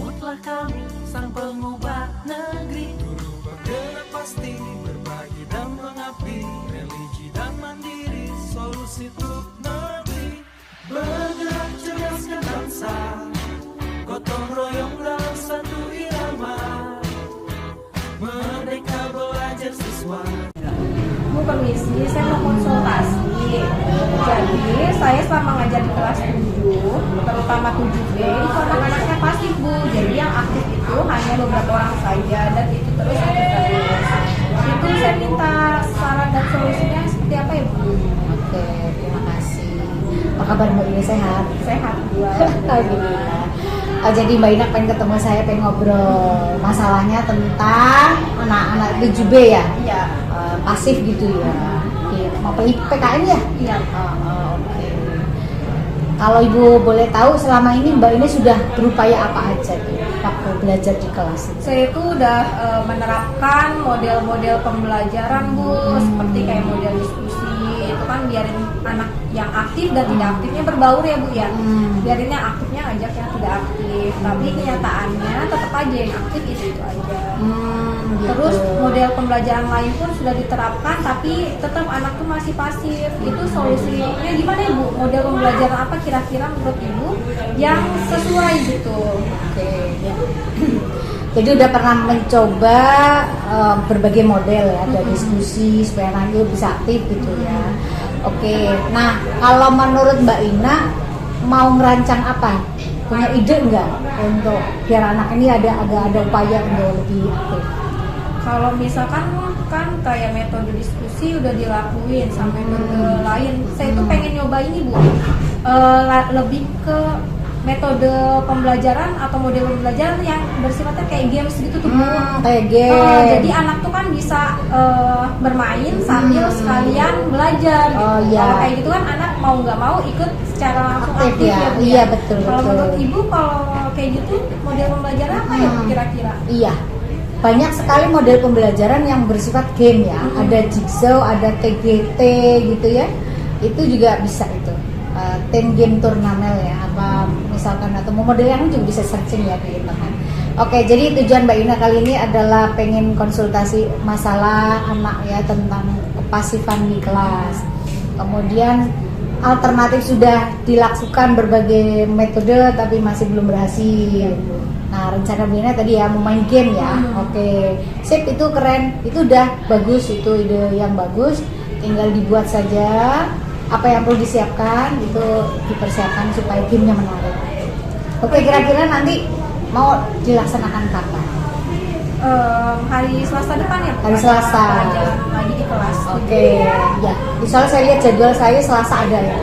Sambutlah kami, sang pengubah negeri. Guru bergerak pasti, berbagi dan mengabdi. Religi dan mandiri, solusi untuk negeri. Bergerak cerdaskan bangsa, gotong royong dalam satu irama. Merdeka belajar siswa. Bu, permisi, saya mau konsultasi. Jadi, saya selama ngajar di kelas 7, terutama 7B, itu anak-anaknya pasif, Bu. Jadi yang aktif itu hanya beberapa orang saja, dan itu terus. Itu saya minta saran dan solusinya seperti apa ya, Bu? Oke, terima kasih. Apa kabar Mbak Ina, sehat? Sehat, Bu. Alhamdulillah. Jadi Mbak Ina pengen ketemu saya, pengen ngobrol. Masalahnya tentang anak-anak 7B ya? Iya. Pasif gitu ya? Oke, mau PKN ya? Iya. Oke. Kalau Ibu boleh tahu, selama ini Mbak Ina sudah berupaya apa aja tuh waktu belajar di kelas itu? Saya itu udah menerapkan model-model pembelajaran, Bu, seperti kayak model diskusi. Itu kan biarin anak yang aktif dan tidak aktifnya berbaur ya, Bu ya. Biarin yang aktifnya ngajak yang tidak aktif. Tapi kenyataannya tetap aja yang aktif itu aja. Gitu. Terus model pembelajaran lain pun sudah diterapkan, tapi tetap anak tuh masih pasif. Itu solusinya gimana ya, Bu? Model pembelajaran apa kira-kira menurut Ibu yang sesuai gitu? Oke, ya. Jadi udah pernah mencoba berbagai model ya, ada diskusi supaya anak itu bisa aktif gitu ya. Oke, nah kalau menurut Mbak Ina mau ngerancang apa? Punya ide nggak untuk biar anak ini ada upaya untuk lebih aktif? Kalau misalkan kan kayak metode diskusi udah dilakuin sampai metode lain, saya tuh pengen nyoba ini, Bu. Lebih ke metode pembelajaran atau model pembelajaran yang bersifatnya kayak games gitu tuh, Bu. Kayak game. Jadi anak tuh kan bisa bermain sambil sekalian belajar gitu. Oh, iya. Kalau kayak gitu kan anak mau nggak mau ikut secara langsung Aktif aktif ya? ya, Bu. Iya, betul, Kalau betul. menurut Ibu kalau kayak gitu model pembelajaran apa ya, Bu, kira-kira? Iya, banyak sekali model pembelajaran yang bersifat game ya. Ada Jigsaw, ada TGT gitu ya. Itu juga bisa itu. 10 game turnamen ya, apa misalkan, atau model yang juga bisa searching ya di internet. Oke, jadi tujuan Mbak Ina kali ini adalah pengen konsultasi masalah anak ya, tentang kepasifan di kelas. Kemudian alternatif sudah dilakukan berbagai metode tapi masih belum berhasil. Nah, rencana Mbak Ina tadi ya mau main game ya. Oke, sip, itu keren, itu udah bagus, itu ide yang bagus. Tinggal dibuat saja apa yang perlu disiapkan, itu dipersiapkan supaya gamenya menarik. Oke, kira-kira nanti mau dilaksanakan kapan? Hari Selasa depan ya, Bu? Hari Selasa. Pelajaran lagi di kelas. Oke, ya. Soalnya saya lihat jadwal saya Selasa ada ya.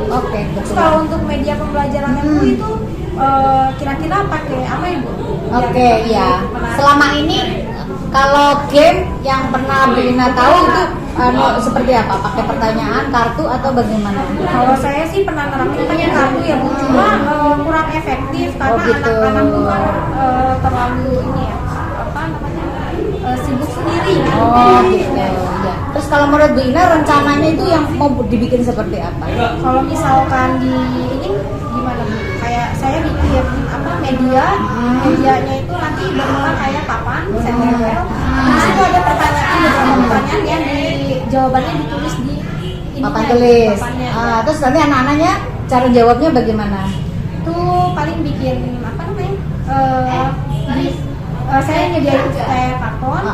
Oke, Terus betul. kalau untuk media pembelajarannya, Bu, itu kira-kira pakai apa ya, Bu? Oke, ya. Selama ini kalau game yang pernah Mbak Ina tahu itu seperti apa? Pakai pertanyaan, kartu, atau bagaimana? Kalau saya sih pernah nerapin pakai kartu ya, Bu. Cuma kurang efektif karena gitu. anak-anak tuh kan terlalu ini ya, apa namanya, sibuk sendiri. Gitu. Ya. Terus kalau menurut Bu Ina rencananya itu yang mau dibikin seperti apa? Kalau misalkan di ini gimana, Bu? Kayak saya bikin apa medianya itu nanti bentuknya kayak papan, saya tempel. Di situ ada pertanyaan, beberapa pertanyaan yang jawabannya ditulis di ini Papan tulis. papannya. Terus nanti anak-anaknya cara jawabnya bagaimana? Itu paling bikin apa namanya? Saya nyediain kayak karton,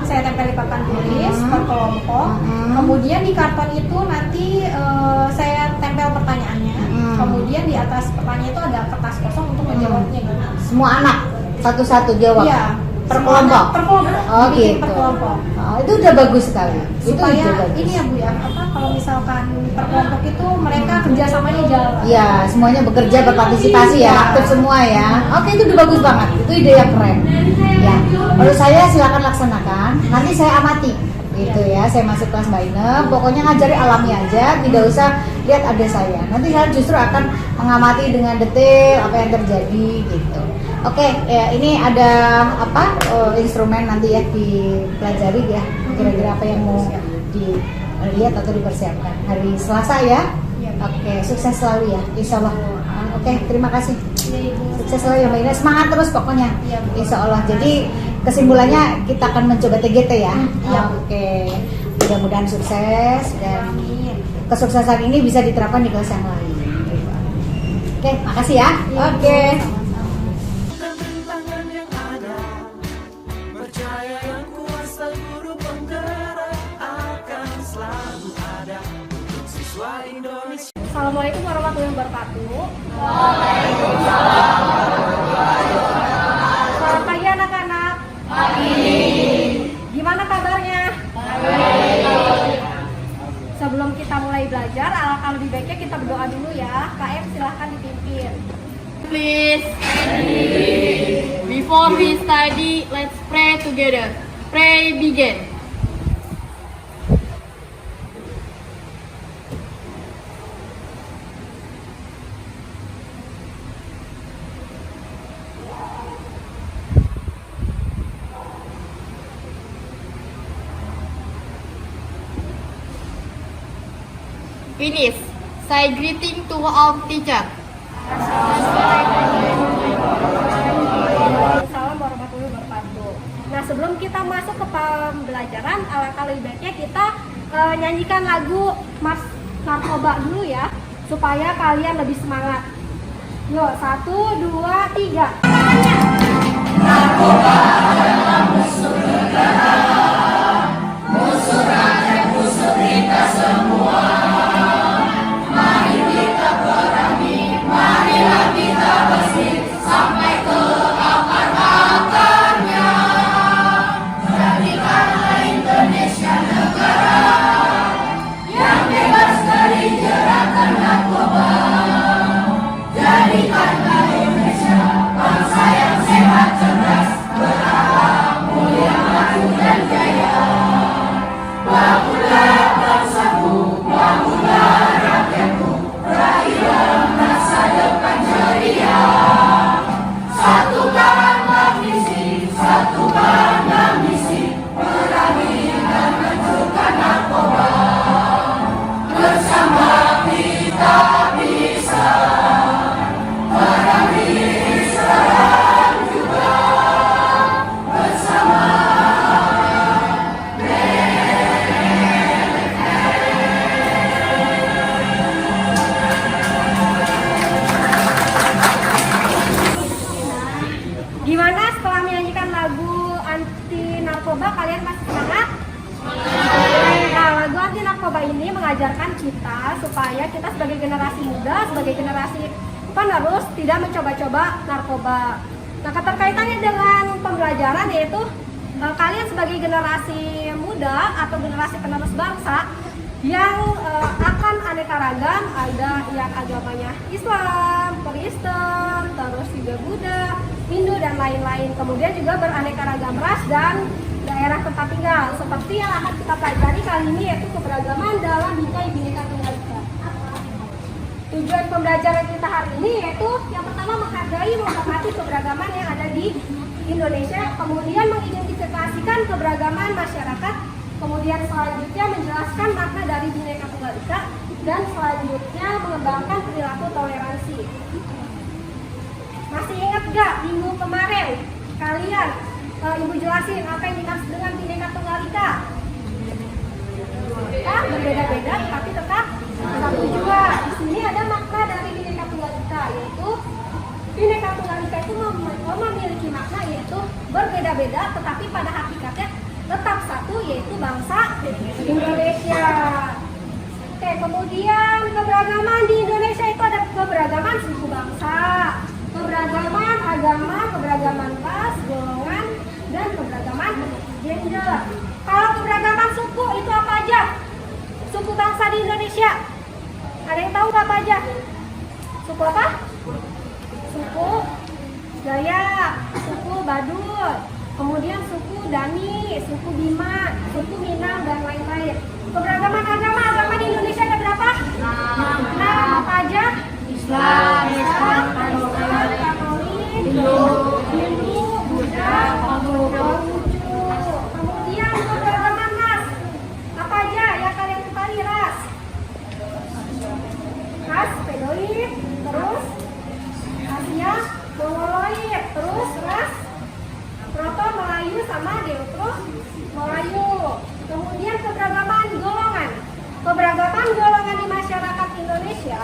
saya tempel di papan tulis per kelompok. Kemudian di karton itu nanti saya tempel pertanyaannya. Kemudian di atas pertanyaan itu ada kertas kosong untuk menjawabnya gitu. Semua anak satu-satu jawab. Iya. Per semuanya kelompok. Per kelompok. Oh, Bikin gitu. Per kelompok. Itu udah bagus sekali. Supaya itu bagus. ini ya, Bu ya, apa kalau misalkan per kelompok itu mereka kerjasamanya jalan. Ya, semuanya bekerja, berpartisipasi ya, aktif semua ya. Oke, itu udah bagus banget. Itu ide yang keren. Ya, menurut saya silakan laksanakan. Nanti saya amati. Gitu ya, saya masuk kelas Mbak Ina. Pokoknya ngajari alami aja, tidak usah lihat ada saya. Nanti saya justru akan mengamati dengan detail apa yang terjadi gitu. Oke, ya ini ada apa instrumen nanti ya dipelajari ya. Kira-kira apa yang mau dilihat atau dipersiapkan hari Selasa ya. Oke, sukses selalu ya, insya Allah. Oke, terima kasih. Iya, Ibu. Sukses selalu ya Mbak Ina, semangat terus pokoknya. Iya, Bu. Insya Allah. Jadi kesimpulannya kita akan mencoba TGT ya. Iya, Bu. Oke. Mudah-mudahan sukses dan Amin. kesuksesan ini bisa diterapkan di kelas yang lain. Oke, makasih ya. Iya, Bu. Oke. Dan rintangan yang ada, percaya yang kuasa guru penggerak akan selalu ada untuk siswa Indonesia. Assalamualaikum warahmatullahi wabarakatuh. Selamat pagi anak-anak. Gimana kabarnya? Sebelum kita mulai belajar, alangkah lebih baiknya kita berdoa dulu ya. KM silahkan dipimpin. Please. Before we study, let's pray together. Pray begin. Finish. Say greeting to our teacher. Assalamualaikum warahmatullahi wabarakatuh. Nah, sebelum kita masuk ke pembelajaran, alangkah lebih baiknya kita nyanyikan lagu Mas Narkoba dulu ya, supaya kalian lebih semangat. Yuk, 1, 2, 3. Gimana setelah menyanyikan lagu anti narkoba, kalian masih semangat? Nah, lagu anti narkoba ini mengajarkan kita supaya kita sebagai generasi muda, sebagai generasi penerus tidak mencoba-coba narkoba. Nah, keterkaitannya dengan pembelajaran yaitu kalian sebagai generasi muda atau generasi penerus bangsa yang akan aneka ragam, ada yang agamanya Islam, Kristen, terus juga Buddha, Hindu dan lain-lain. Kemudian juga beraneka ragam ras dan daerah tempat tinggal. Seperti yang akan kita pelajari kali ini yaitu keberagaman dalam bingkai Bhinneka Tunggal Ika. Tujuan pembelajaran kita hari ini yaitu yang pertama menghargai, menghormati keberagaman yang ada di Indonesia, kemudian mengidentifikasikan keberagaman masyarakat, kemudian selanjutnya menjelaskan makna dari Bhinneka Tunggal Ika, dan selanjutnya mengembangkan perilaku toleransi. Masih ingat gak minggu kemarin kalian Ibu jelasin apa yang dimaksud dengan Bhinneka Tunggal Ika? Kita berbeda-beda tapi tetap satu juga. Di sini ada makna dari Bhinneka Tunggal Ika, yaitu Bhinneka Tunggal Ika itu memiliki makna yaitu berbeda-beda tetapi pada hakikatnya tetap satu, yaitu bangsa Indonesia. Oke, kemudian keberagaman di Indonesia itu ada keberagaman suku bangsa, keberagaman agama, keberagaman ras, golongan, dan keberagaman gender. Kalau keberagaman suku itu apa aja? Suku bangsa di Indonesia. Ada yang tahu apa aja? Suku apa? Suku Dayak, suku Baduy, kemudian suku Dani, suku Bima, suku Minang, dan lain-lain. Keberagaman agama di Indonesia ada berapa? Nah, apa aja? Islam, Katolik, Hindu, Buddha, Konghucu. Kemudian keberagaman ras. Apa aja yang kalian ketahui ras? Ras, Bedoin, terus Asia, Mongol, golongan di masyarakat Indonesia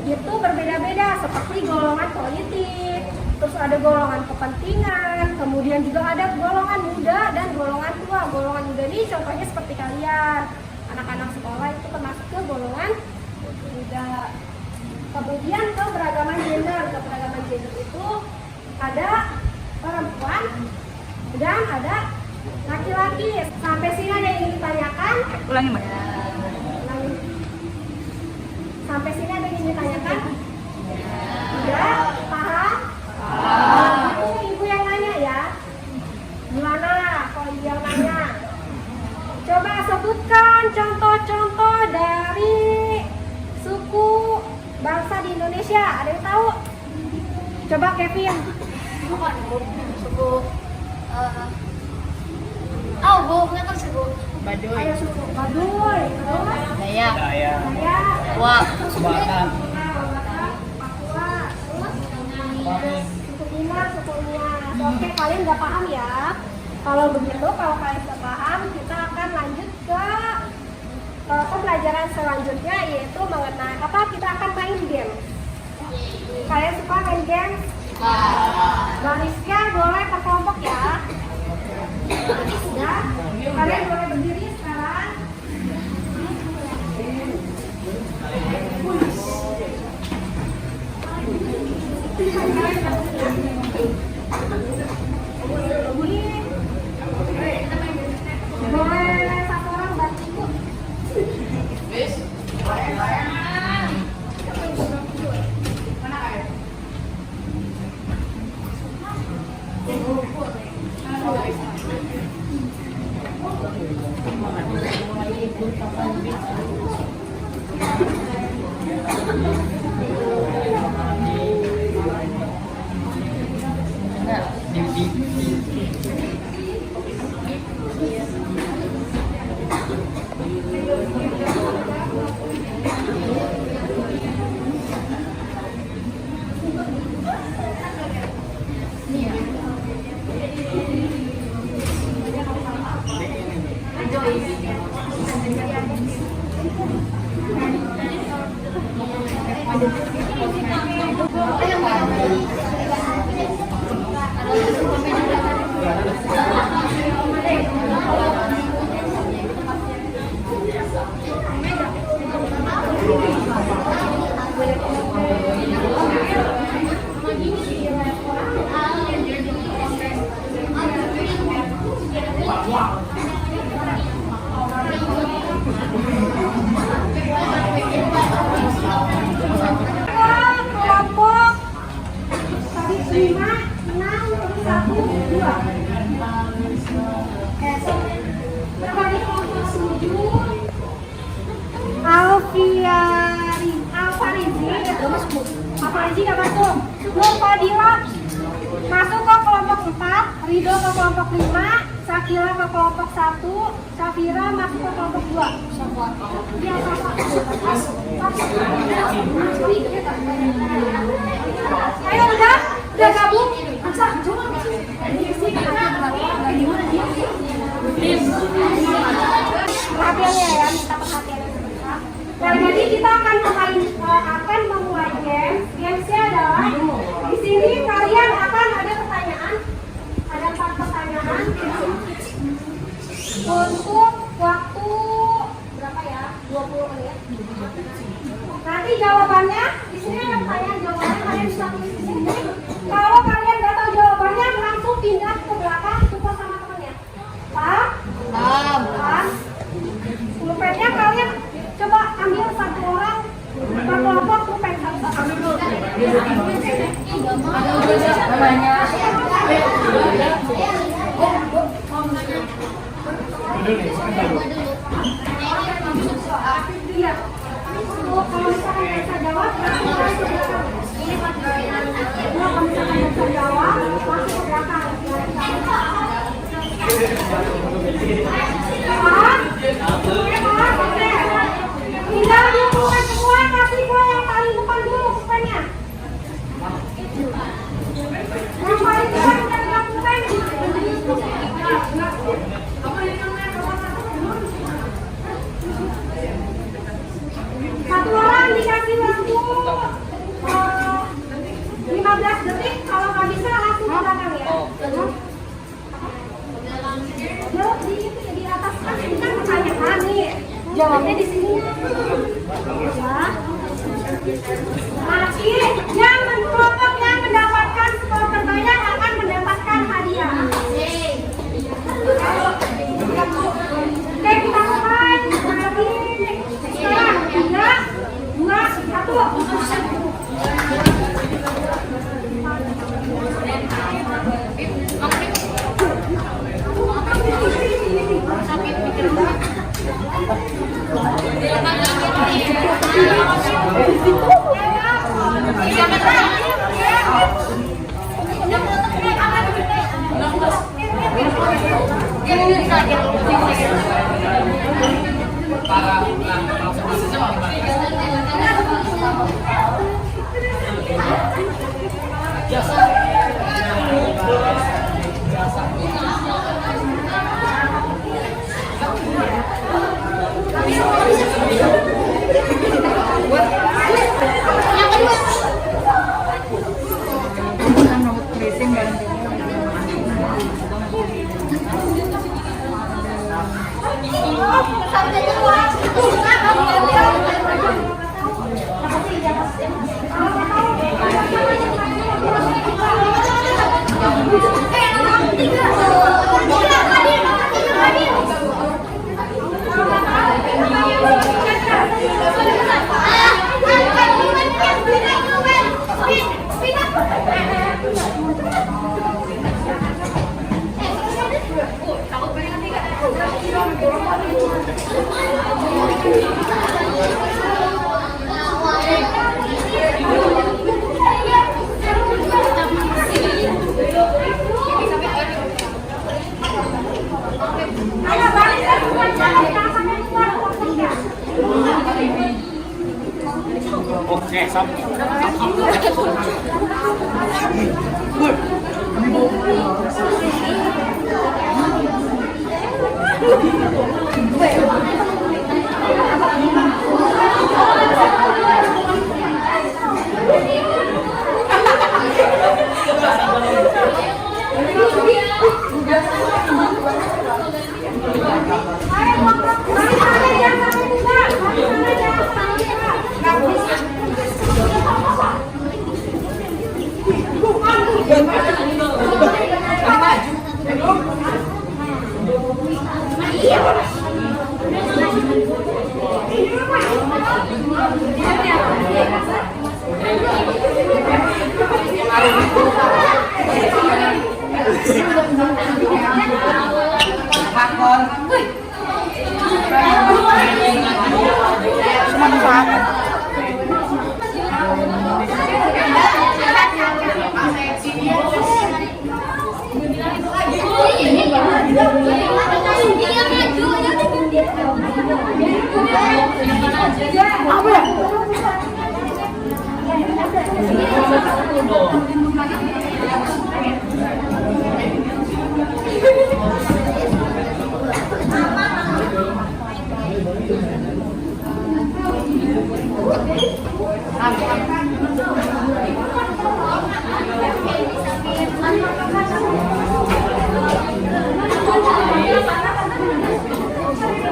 itu berbeda-beda, seperti golongan politik, terus ada golongan kepentingan, kemudian juga ada golongan muda dan golongan tua. Golongan muda ini contohnya seperti kalian, anak-anak sekolah itu termasuk ke golongan muda. Kemudian keberagaman gender. Keberagaman gender itu ada perempuan dan ada laki-laki. Sampai sini ada yang ingin ditanyakan? Ulangi, Mbak. Ulangi. Sampai sini ada yang ingin ditanyakan? Tidak? Paham? Ibu yang nanya ya. Gimana kalau ibu yang nanya? Coba sebutkan contoh-contoh dari suku bangsa di Indonesia. Ada yang tahu? Coba Kevin. Suku suku Baduy. Ayo suku Baduy. Terus? Dayak. Dayak. Wah. Sumatera. Papua. Terus? Suku Bima, suku Nias. Oke, kalian nggak paham ya? Kalau begitu, kalau kalian sudah paham, kita akan lanjut ke pembelajaran selanjutnya, yaitu mengenai apa? Kita akan main game. Kalian suka main game? Barisnya boleh per kelompok ya. Ya, kalian boleh berdiri sekarang. Boleh satu orang bantu. Kelompok 5, 6, 1, 2. Berbagi kelompok 7. Alfarizi gak masuk. Nur Fadila masuk ke kelompok 4. Ridho ke kelompok 5. Sakila ke kelompok 1. Safira masuk ke kelompok 2. Dia ayo udah gabung. Perhatiannya ya, minta perhatiannya sebentar. Nah, jadi kita akan memulai game. Gamesnya adalah di sini kalian akan ada pertanyaan, ada 4 pertanyaan untuk waktu berapa ya? 20 menit. Nanti jawabannya di sini ada pertanyaan jawabannya, kalian bisa tulis di sini. Kalau kalian nggak tahu jawabannya, langsung pindah ke belakang, support sama temannya. Paham? Paham? Pulpennya kalian coba ambil satu orang per kelompok, pulpen satu-satu. Ambil dulu. Iya. Kalau misalkan bisa jawab, kalau misalkan bisa jawab, masuk ke belakang. Tinggal diumumkan semua, kasih gue yang paling depan dulu pulpennya. Yang paling depan udah pegang pulpen. Jawabnya di sini. Tapi yang kelompok yang mendapatkan skor terbanyak akan mendapatkan hadiah. Oke, kita mulai. Sekarang 3, 2, 1. Oke, sampai.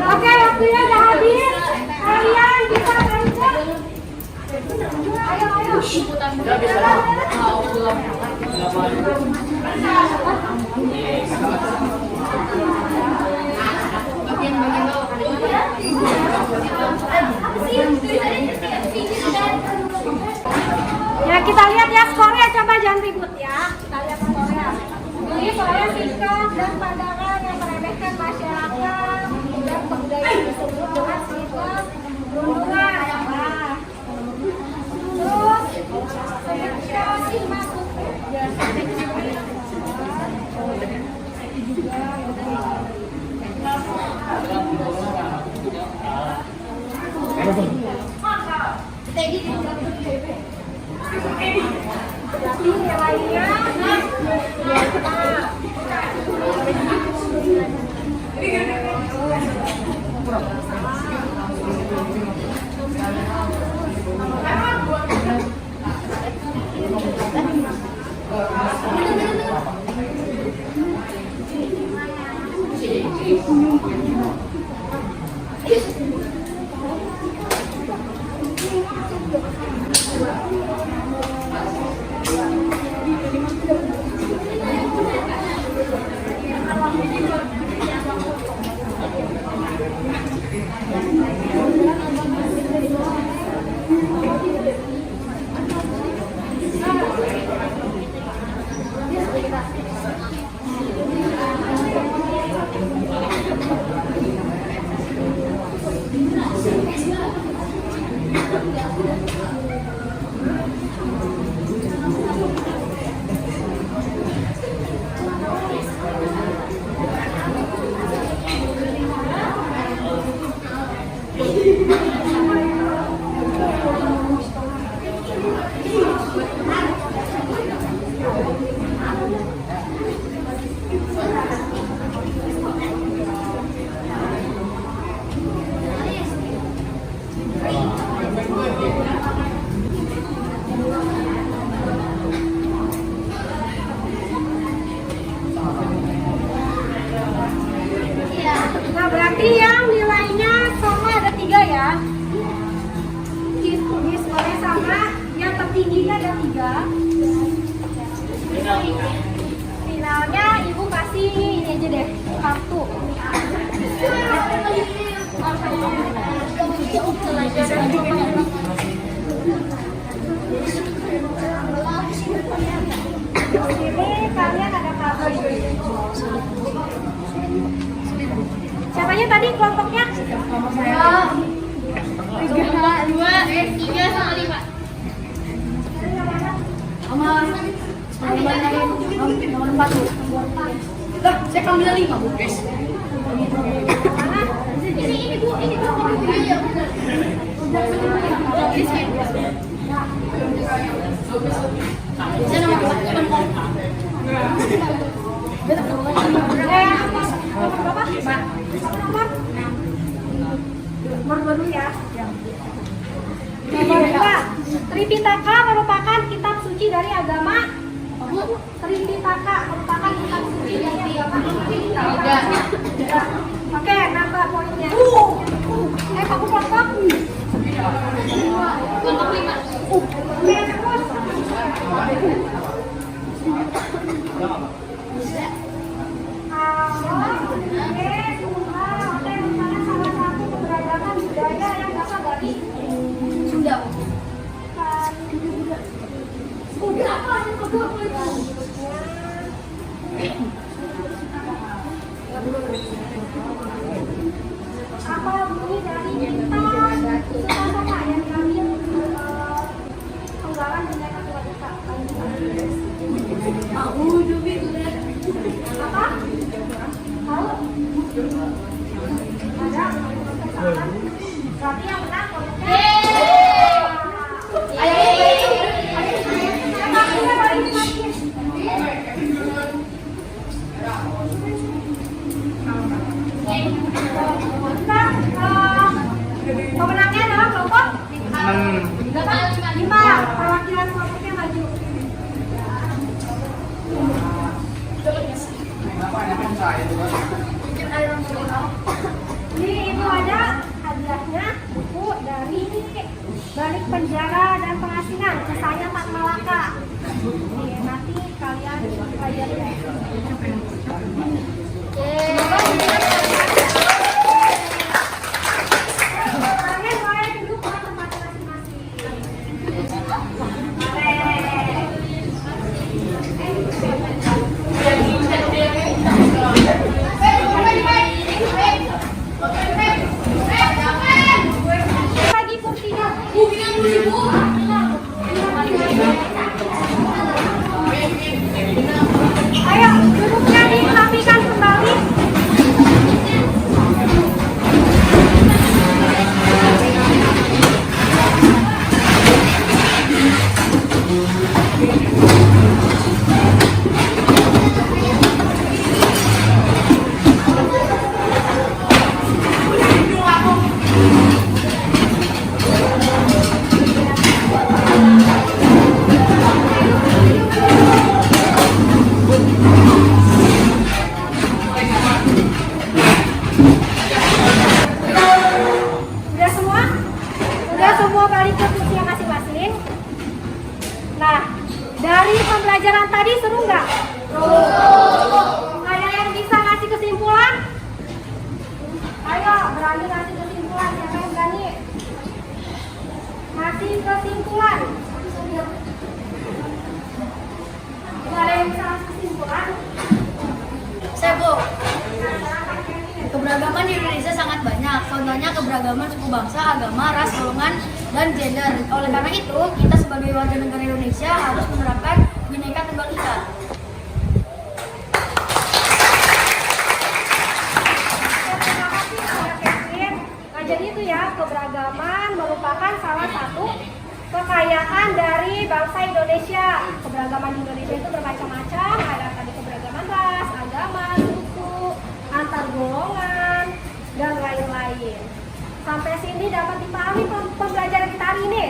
Oke, waktunya udah habis. Kalian bisa belajar. Ayo, ayo. Ya, kita lihat ya skornya, coba jangan ribut ya. Kita lihat skornya. Ini soalnya sikap dan pandangan yang meremehkan masyarakat dan kebudayaan disebut dengan sikap perundungan. Nah, terus demokrasi masuk. Berarti nilainya Nah, berarti yang nilainya sama ada 3 ya. Di skornya sama, yang tertingginya ada 3. Finalnya ibu kasih ini aja deh, kartu. Ini kalian ada kartu. Siapanya tadi kelompoknya? Saya 3 sama 5. Nomor 4. Lah, saya ambil 5, Bu. Guys. Mana? Ini Bu, ini Bu. Iya, benar. Saya nomor 4. Nomor berapa? Nomor 2 dulu ya. Nomor 2. Tripitaka merupakan kitab suci dari agama. Tripitaka merupakan kitab suci dari agama. Oke, nambah poinnya. Aku kelompok. Kelompok 5. Oke, terus. Budaya yang berasal dari Sunda. Udah apa yang kedua itu? Apa bunyi dari kita? Sama yang diambil penggalan dengan kata-kata. Aku juga. Apa? Tahu? Ada? Berarti yang benar kelompoknya. Pemenangnya adalah kelompok 5. Perwakilan kelompoknya maju. Ini ibu ada hadiahnya, buku dari Balik Penjara dan Pengasingan ke saya Mat Malaka. Nih, nanti kalian pelajari. Kalian boleh duduk ke tempat masing-masing. kasih kesimpulan. Ada yang bisa kasih kesimpulan? Saya Bu. Keberagaman di Indonesia sangat banyak. Contohnya keberagaman suku bangsa, agama, ras, golongan, dan gender. Oleh karena itu, kita sebagai warga negara Indonesia harus menerapkan Bhinneka Tunggal Ika. Terima kasih Kak Kevin. Nah, jadi itu ya, keberagaman merupakan salah satu kekayaan dari bangsa Indonesia. Keberagaman di Indonesia itu bermacam-macam. Ada tadi keberagaman ras, agama, suku, antar golongan, dan lain-lain. Sampai sini dapat dipahami pembelajaran kita hari ini?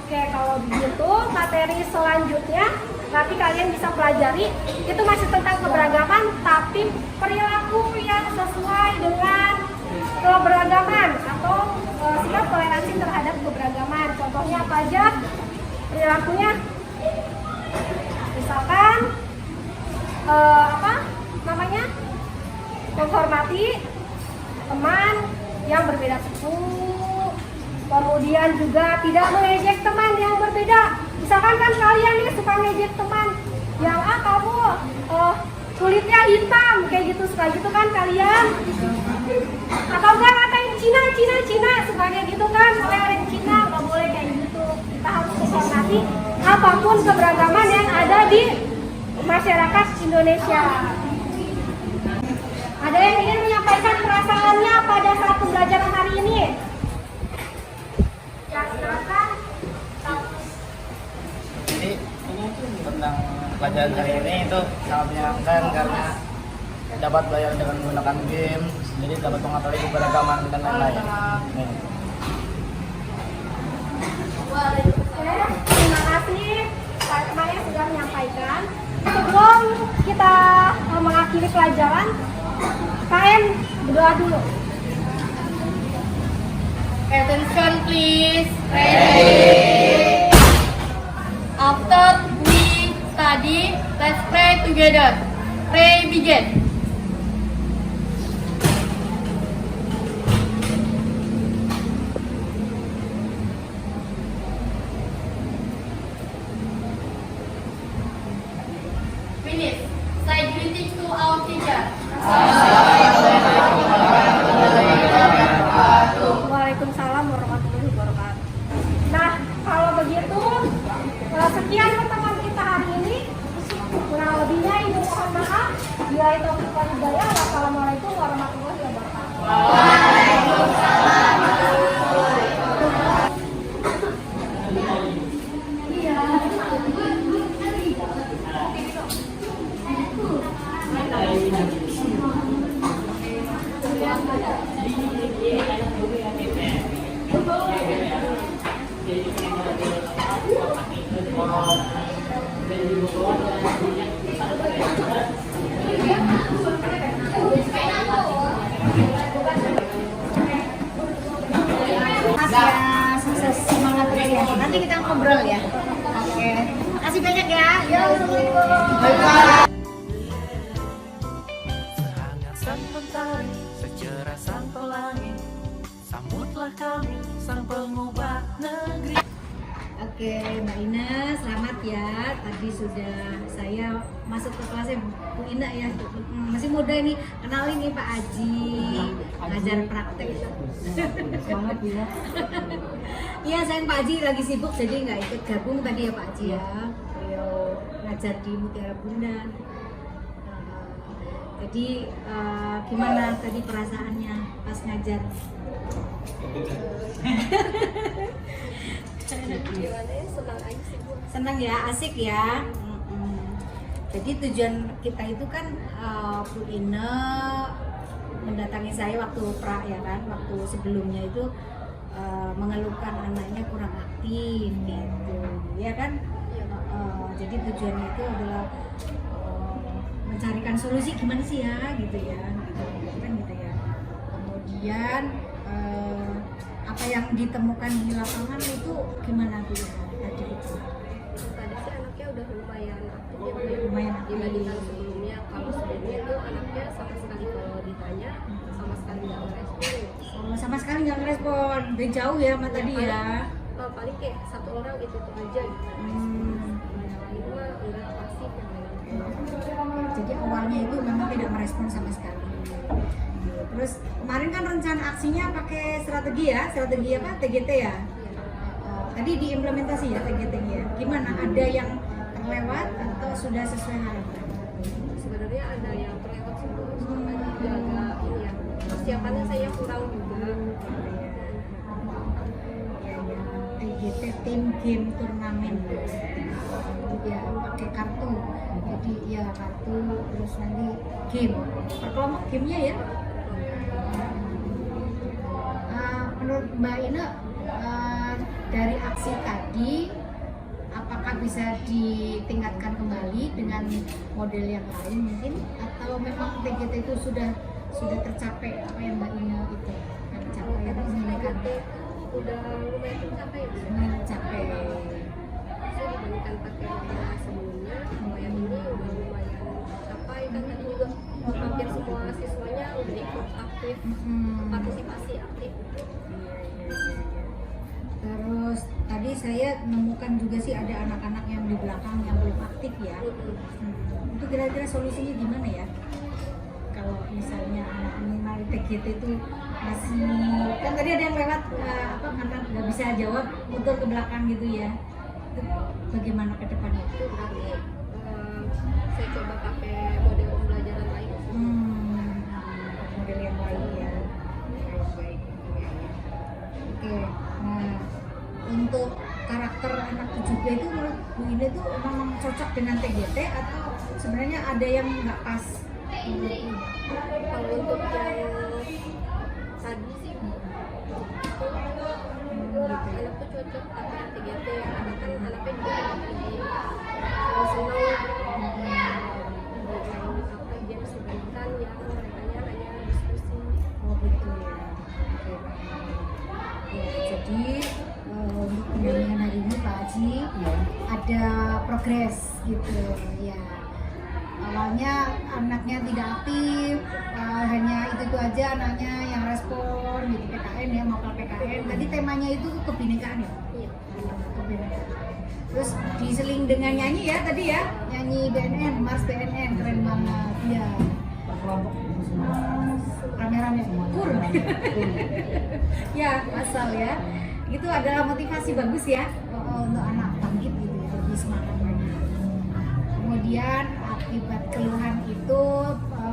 Oke, kalau begitu materi selanjutnya nanti kalian bisa pelajari. Itu masih tentang keberagaman, tapi perilaku yang sesuai dengan keberagaman atau sikap toleransi terhadap keberagaman. Contohnya apa aja perilakunya? Misalkan menghormati teman yang berbeda suku, kemudian juga tidak mengejek teman yang berbeda. Misalkan kan kalian nih suka ngejek teman yang kamu kulitnya hitam kayak gitu, suka gitu kan kalian, atau enggak ngatain Cina suka kayak gitu kan, orang Cina nggak boleh kayak gitu. Kita harus menghormati apapun keberagaman yang ada di masyarakat Indonesia. Ada yang ingin menyampaikan perasaannya pada saat pembelajaran hari ini? Ya, silakan. Jadi tentang pelajaran hari ini itu sangat menyenangkan karena dapat belajar dengan menggunakan game, jadi dapat mengetahui keberagaman dan lain-lain. Oke, terima kasih Pak Kemal yang sudah menyampaikan. Sebelum kita mengakhiri pelajaran, kalian berdoa dulu. Attention please. Ready. After we study, let's pray together. Pray begin. Finish. Say greetings to our teacher. Waalaikumsalam warahmatullahi wabarakatuh. Nah, kalau begitu sekian pertemuan kita hari ini. Kurang lebihnya ibu mohon maaf. Bila itu bukan hidayah. Wassalamualaikum warahmatullahi wabarakatuh. Ya, sukses, semangat terus ya. Nanti kita ngobrol ya. Oke. Makasih banyak ya. Sehangat sang mentari, secerah sang pelangi, sambutlah kami sang pengubah negeri. Oke, Mbak Ina, selamat ya. Tadi sudah saya masuk ke kelasnya Bu Ina ya. Masih muda nih. Kenalin nih Pak Aji, ngajar praktek. Semangat ya. Iya, sayang Pak Aji lagi sibuk jadi nggak ikut gabung tadi ya Pak Aji ya. Beliau ngajar di Mutiara Bunda. Jadi gimana tadi perasaannya pas ngajar? Senang ya, asik ya. Jadi tujuan kita itu kan Bu Ina mendatangi saya waktu ya kan, waktu sebelumnya itu mengeluhkan anaknya kurang aktif gitu, ya kan. Jadi tujuannya itu adalah mencarikan solusi gimana sih ya gitu ya, gitu kan gitu ya. Kemudian apa yang ditemukan di lapangan itu gimana Bu tadi itu? Tadi sih anaknya udah lumayan aktif ya, Lumayan aktif. dibandingkan sebelumnya. Kalau sebelumnya itu anaknya sama sekali kalau ditanya sama sekali nggak merespon. sama sekali nggak ngerespon, dari jauh ya sama tadi ya. Paling kayak satu orang itu tuh aja gitu. Yang lain mah enggak pasif yang lain. Jadi awalnya itu memang tidak merespon sama sekali. Terus kemarin kan rencana aksinya pakai strategi ya, strategi apa? TGT ya. Tadi diimplementasi ya TGT-nya. Gimana? Ada yang terlewat atau sudah sesuai harapan? Sebenarnya ada yang terlewat sebelum soalnya juga agak ini ya. Persiapannya saya kurang juga. TGT tim game turnamen ya, pakai kartu, jadi ya kartu terus nanti game per kelompok gamenya ya. Menurut Mbak Ina, dari aksi tadi apakah bisa ditingkatkan kembali dengan model yang lain mungkin, atau memang TGT itu sudah tercapai apa yang Mbak Ina itu tercapai yang menginginkan? Udah lumayan tercapai ya. Mencapai Saya dibandingkan pakai yang sebelumnya, kalau yang ini udah lumayan tercapai kan tadi juga hampir semua siswanya udah ikut aktif, partisipasi aktif. Terus tadi saya menemukan juga sih ada anak-anak yang di belakang yang belum aktif ya. Itu kira-kira solusinya gimana ya? Kalau misalnya anak minimal TGT itu masih, kan tadi ada yang lewat apa karena nggak bisa jawab mundur ke belakang gitu ya. Itu bagaimana ke depannya? Itu berarti saya coba pakai model pembelajaran lain. Model yang lain ya. Baik. Oke. Nah, untuk karakter anak 7B itu menurut Bu Ine itu memang cocok dengan TGT atau sebenarnya ada yang nggak pas? Kalau untuk yang tadi sih anak tuh cocok pakai TGT karena kan anaknya juga lagi senang main apa game sedangkan yang mereka hanya diskusi. Oh gitu ya. Oke. Ya, jadi untuk pendampingan hari ini Pak Haji ada progres gitu ya. Awalnya anaknya tidak aktif, hanya itu aja anaknya yang respon gitu, PKN ya, mau ke PKN. Tadi temanya itu kebinekaan ya? Iya. Kebinekaan. Terus diseling dengan nyanyi ya tadi ya, nyanyi BNN, Mars BNN, keren banget ya. Rame-rame kur. Ya, asal ya. Itu adalah motivasi bagus ya untuk anak bangkit gitu ya, lebih semangat lagi. Kemudian akibat keluhan itu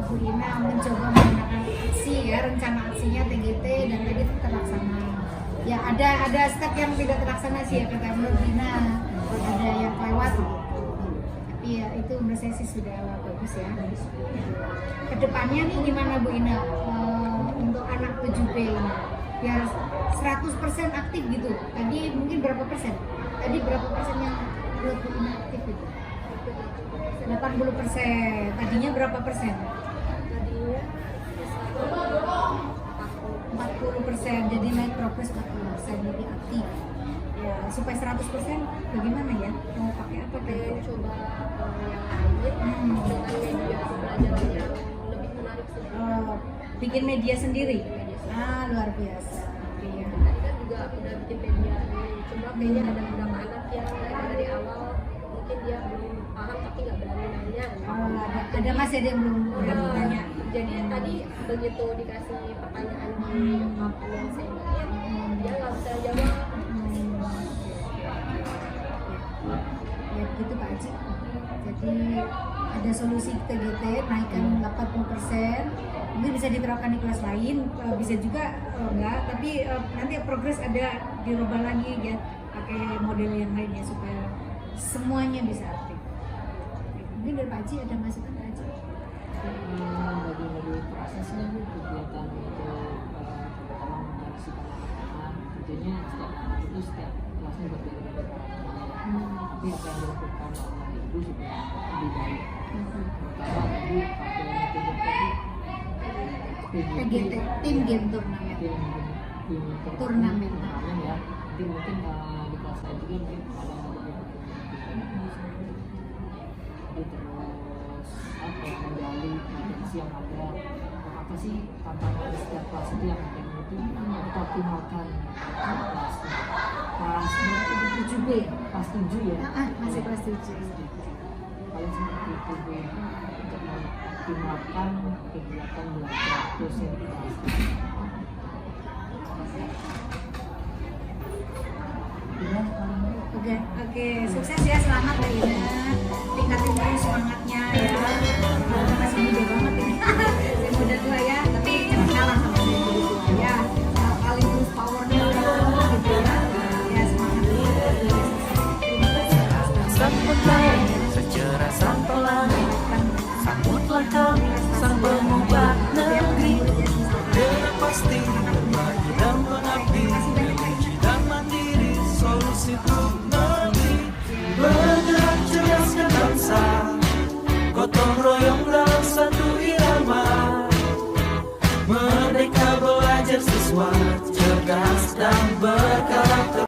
Bu Ina mencoba menggunakan aksi ya, rencana aksinya TGT dan tadi terlaksana. Ya ada step yang tidak terlaksana sih ya kata menurut Ina, ada yang lewat gitu. Tapi ya itu menurut saya sih sudah bagus ya. Kedepannya nih gimana Bu Ina untuk anak 7B ini? Biar 100% aktif gitu. Tadi mungkin berapa persen? Tadi berapa persen yang menurut Bu Ina aktif itu? 80%. Tadinya berapa persen? Tadinya bisa 40%. Jadi naik progres 40%, lebih aktif. Ya, supaya 100% bagaimana ya? Mau pakai apa pengen kayaknya? coba yang lain dengan media pembelajaran yang lebih menarik sih. Bikin media sendiri. Luar biasa. Iya. Tadi kan juga udah bikin media nih, cuma kayaknya ada beberapa anak yang dari awal mungkin dia belum paham tapi nggak berani nanya. Ada masih ada yang belum berani tanya. Jadi tadi begitu dikasih pertanyaan di papan yang saya bikin, dia nggak bisa jawab. Ya begitu Pak Haji. Jadi ada solusi TGT naikkan 80%. Mungkin bisa diterapkan di kelas lain, bisa juga enggak, tapi nanti progres ada dirubah lagi ya, pakai model yang lain ya supaya semuanya bisa aktif. Mungkin dari Pak Haji ada masukan Pak Haji? Bagi prosesnya itu kegiatan untuk pertama menyeleksikan anak-anak, tentunya setiap kelasnya berbeda-beda. Tapi apa yang dilakukan oleh ibu supaya lebih baik. Pertama tadi pakai metode TGT, tim game turnamen. Turnamen ya. Nanti mungkin di kelas lain juga mungkin ada yang berbeda. Jadi terus apa ya, menggali potensi yang ada. Apa sih tantangan di setiap kelas itu yang itu kita optimalkan kelas berapa itu 7B, kelas 7 ya. Masih kelas 7. Paling seperti itu Bu, untuk mengoptimalkan kegiatan belajar dosen di kelas. Udah, kalau mau. Oke, sukses ya, selamat Mbak Ina. Tingkatin terus semangatnya ya. Masih muda banget ini. Saya muda tua ya, tapi jangan kalah sama saya muda tua ya. Paling terus powernya gitu ya. Ya semangat terus. Sambutlah secerah sang pelangi, sambutlah kami sang pengubah negeri. Dengan pasti berbagi dan mengabdi, religi dan mandiri, solusi untuk negeri. Bergerak cerdaskan bangsa, gotong royong dalam satu irama. Merdeka belajar siswa, cerdas dan ber